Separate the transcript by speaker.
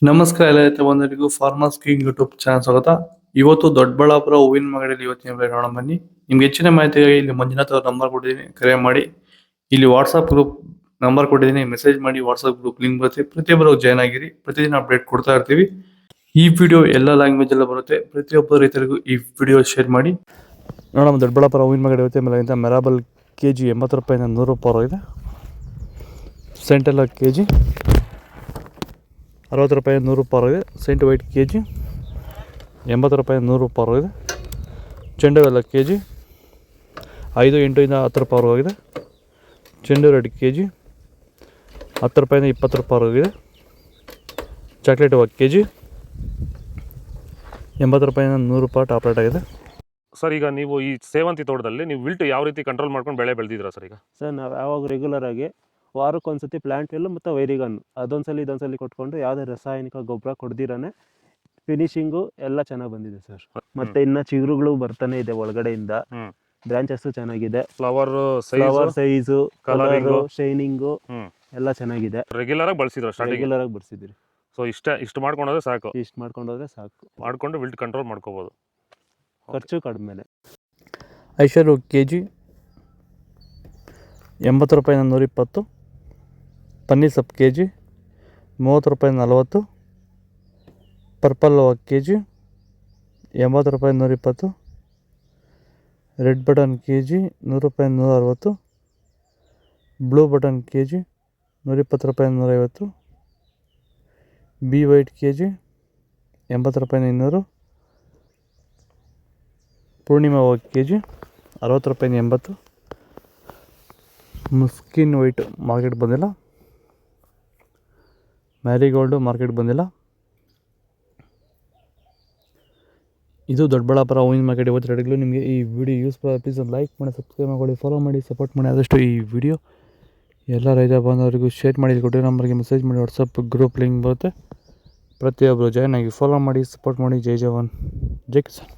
Speaker 1: ನಮಸ್ಕಾರ ಎಲ್ಲ ರೈತ ಬಂಧುಗಳಿಗೂ ಫಾರ್ಮರ್ಸ್ ಕಿಂಗ್ ಯೂಟ್ಯೂಬ್ ಚಾನಲ್ ಸ್ವಾಗತ. ಇವತ್ತು ದೊಡ್ಡಬಳ್ಳಾಪುರ ಹೂವಿನ ಮಾರ್ಕೆಟಲ್ಲಿ ಇವತ್ತಿನ ಬೆಲೆ ನೋಡೋಣ ಬನ್ನಿ. ನಿಮ್ಗೆ ಹೆಚ್ಚಿನ ಮಾಹಿತಿಗಾಗಿ ಇಲ್ಲಿ ಮಂಜುನಾಥ್ ಅವ್ರ ನಂಬರ್ ಕೊಟ್ಟಿದ್ದೀನಿ, ಕರೆ ಮಾಡಿ. ಇಲ್ಲಿ ವಾಟ್ಸ್ಆಪ್ ಗ್ರೂಪ್ ನಂಬರ್ ಕೊಟ್ಟಿದ್ದೀನಿ, ಮೆಸೇಜ್ ಮಾಡಿ. ವಾಟ್ಸ್ಆಪ್ ಗ್ರೂಪ್ ಲಿಂಕ್ ಬರುತ್ತೆ, ಪ್ರತಿಯೊಬ್ಬರು ಜಾಯ್ನ್ ಆಗಿರಿ. ಪ್ರತಿದಿನ ಅಪ್ಡೇಟ್ ಕೊಡ್ತಾ ಇರ್ತೀವಿ. ಈ ವಿಡಿಯೋ ಎಲ್ಲ ಲ್ಯಾಂಗ್ವೇಜ್ ಎಲ್ಲ ಬರುತ್ತೆ. ಪ್ರತಿಯೊಬ್ಬ ರೈತರಿಗೂ ಈ ವಿಡಿಯೋ ಶೇರ್ ಮಾಡಿ. ನೋಡೋಣ, ದೊಡ್ಡಬಳ್ಳಾಪುರ ಹೂವಿನ ಮಾರ್ಕೆಟ್ ಇವತ್ತಿನ ಬೆಲೆ ಮೆರಾಬಲ್ ಕೆಜಿ 80 ರೂಪಾಯಿಂದ 100 ರೂಪಾಯಿ ಇದೆ. ಸೆಂಟೆಲ್ಲ ಕೆಜಿ 60 ರೂಪಾಯಿ 100 ರೂಪಾಯಿ ಇದೆ. ಸೆಂಟ್ ವೈಟ್ ಕೆ ಜಿ 80 ರೂಪಾಯಿ 100 ರೂಪಾಯಿ ಇದೆ. ಚೆಂಡುವೆಲ್ಲ ಕೆ ಜಿ 5, 8 ಇಂದ 10 ರೂಪಾಯಿ ಆಗಿದೆ. ಚೆಂಡು ರೆಡ್ ಕೆ ಜಿ 10 ರೂಪಾಯಿಂದ 20 ರೂಪಾಯಿ ಆಗಿದೆ. ಚಾಕ್ಲೇಟ್ ಹೂವು ಕೆ ಜಿ 80 ರೂಪಾಯಿಂದ 100 ರೂಪಾಯಿ ಟಾಪ್ ರೇಟ್ ಆಗಿದೆ.
Speaker 2: ಸರ್, ಈಗ ನೀವು ಈ ಸೇವಂತಿ ತೋಟದಲ್ಲಿ ನೀವು ವಿಲ್ಟ್ ಯಾವ ರೀತಿ ಕಂಟ್ರೋಲ್ ಮಾಡ್ಕೊಂಡು ಬೆಳೆ ಬೆಳೆದಿದ್ದೀರಾ ಸರ್? ಈಗ
Speaker 3: ಸರ್, ನಾವು ಯಾವಾಗ ರೆಗ್ಯುಲರ್ ಆಗಿ ವಾರಕ್ಕೊಂದ್ಸತಿ ಪ್ಲಾಂಟ್ ಎಲ್ಲು ಮತ್ತು ವೈರಿಗನ್ ಅದೊಂದ್ಸಲಿ ಇದೊಂದ್ಸಲಿ ಕೊಟ್ಕೊಂಡು ಯಾವುದೇ ರಾಸಾಯನಿಕ ಗೊಬ್ಬರ ಕೊಡ್ದಿರಾನೆ ಫಿನಿಶಿಂಗು ಎಲ್ಲ ಚೆನ್ನಾಗಿ ಬಂದಿದೆ ಸರ್. ಮತ್ತೆ ಇನ್ನ ಚಿಗುರುಗಳು ಬರ್ತಾನೆ ಇದೆ ಒಳಗಡೆಯಿಂದ. ಬ್ರಾಂಚಸ್ ಚೆನ್ನಾಗಿದೆ.
Speaker 2: ಫ್ಲವರ್
Speaker 3: ಸೈಜು, ಕಲರು, ಶೈನಿಂಗು ಎಲ್ಲ ಚೆನ್ನಾಗಿದೆ.
Speaker 2: ರೆಗ್ಯುಲರ್ ಆಗಿ ಬಳಸಿದ್ರು ಸ್ಟಾರ್ಟಿಂಗ್?
Speaker 3: ರೆಗ್ಯುಲರ್ ಆಗಿ ಬಳಸಿದ್ರಿ.
Speaker 2: ಸೊ ಇಷ್ಟು ಮಾಡ್ಕೊಂಡ್ರೆ ಸಾಕು.
Speaker 3: ಇಷ್ಟು ಮಾಡ್ಕೊಂಡೋದ್ರೆ ಸಾಕು.
Speaker 2: ಮಾಡ್ಕೊಂಡು ವಿಲ್ಟ್ ಕಂಟ್ರೋಲ್ ಮಾಡ್ಕೋಬಹುದು.
Speaker 3: ಖರ್ಚು ಕಡಿಮೆನೆ.
Speaker 1: ಐಶ್ವರ್ಯ ಕೆ ಜಿ 80 ರೂಪಾಯಿಂದ 120. ಪನ್ನೀರ್ ಸೊಪ್ಪು ಕೆ ಜಿ 30 ರೂಪಾಯಿಂದ 40. ಪರ್ಪಲ್ ಕೆ ಜಿ 80 ರೂಪಾಯಿಂದ 120. ರೆಡ್ ಬಟನ್ ಕೆ ಜಿ 100 ರೂಪಾಯಿಂದ 160. ಬ್ಲೂ ಬಟನ್ ಕೆ ಜಿ 120 ರೂಪಾಯಿಂದ 150. ಬಿ ವೈಟ್ ಕೆ ಜಿ 80 ರೂಪಾಯಿಂದ 200. ಪೂರ್ಣಿಮಾ ಕೆ ಜಿ 60 ರೂಪಾಯಿಂದ 80. ಮುಸ್ಕಿನ್ ವೈಟ್ ಮಾರ್ಕೆಟ್ ಬಂದಿಲ್ಲ. ಮ್ಯಾರಿಗೋಲ್ಡು ಮಾರ್ಕೆಟ್ ಬಂದಿಲ್ಲ. ಇದು ದೊಡ್ಡಬಳ್ಳಾಪುರ ಹೂವಿನ ಮಾರ್ಕೆಟ್ ಇವತ್ತು ರೇಟ್ಗಳು. ನಿಮಗೆ ಈ ವಿಡಿಯೋ ಯೂಸ್ಫುಲ್ ಆಗಿ ಪ್ಲೀಸ್ ಒಂದು ಲೈಕ್ ಮಾಡಿ, ಸಬ್ಸ್ಕ್ರೈಬ್ ಮಾಡಿ, ಫಾಲೋ ಮಾಡಿ, ಸಪೋರ್ಟ್ ಮಾಡಿ. ಆದಷ್ಟು ಈ ವಿಡಿಯೋ ಎಲ್ಲ ರೈತ ಬಂದವರಿಗೂ ಶೇರ್ ಮಾಡಿ. ಕೊಟ್ಟಿರೋ ನಂಬರ್ಗೆ ಮೆಸೇಜ್ ಮಾಡಿ. ವಾಟ್ಸಪ್ ಗ್ರೂಪ್ ಲಿಂಕ್ ಬರುತ್ತೆ, ಪ್ರತಿಯೊಬ್ಬರು ಜಾಯ್ನ್ ಆಗಿ ಫಾಲೋ ಮಾಡಿ, ಸಪೋರ್ಟ್ ಮಾಡಿ. ಜೈ ಜವಾನ್, ಜೈ ಕಿಸಾನ್.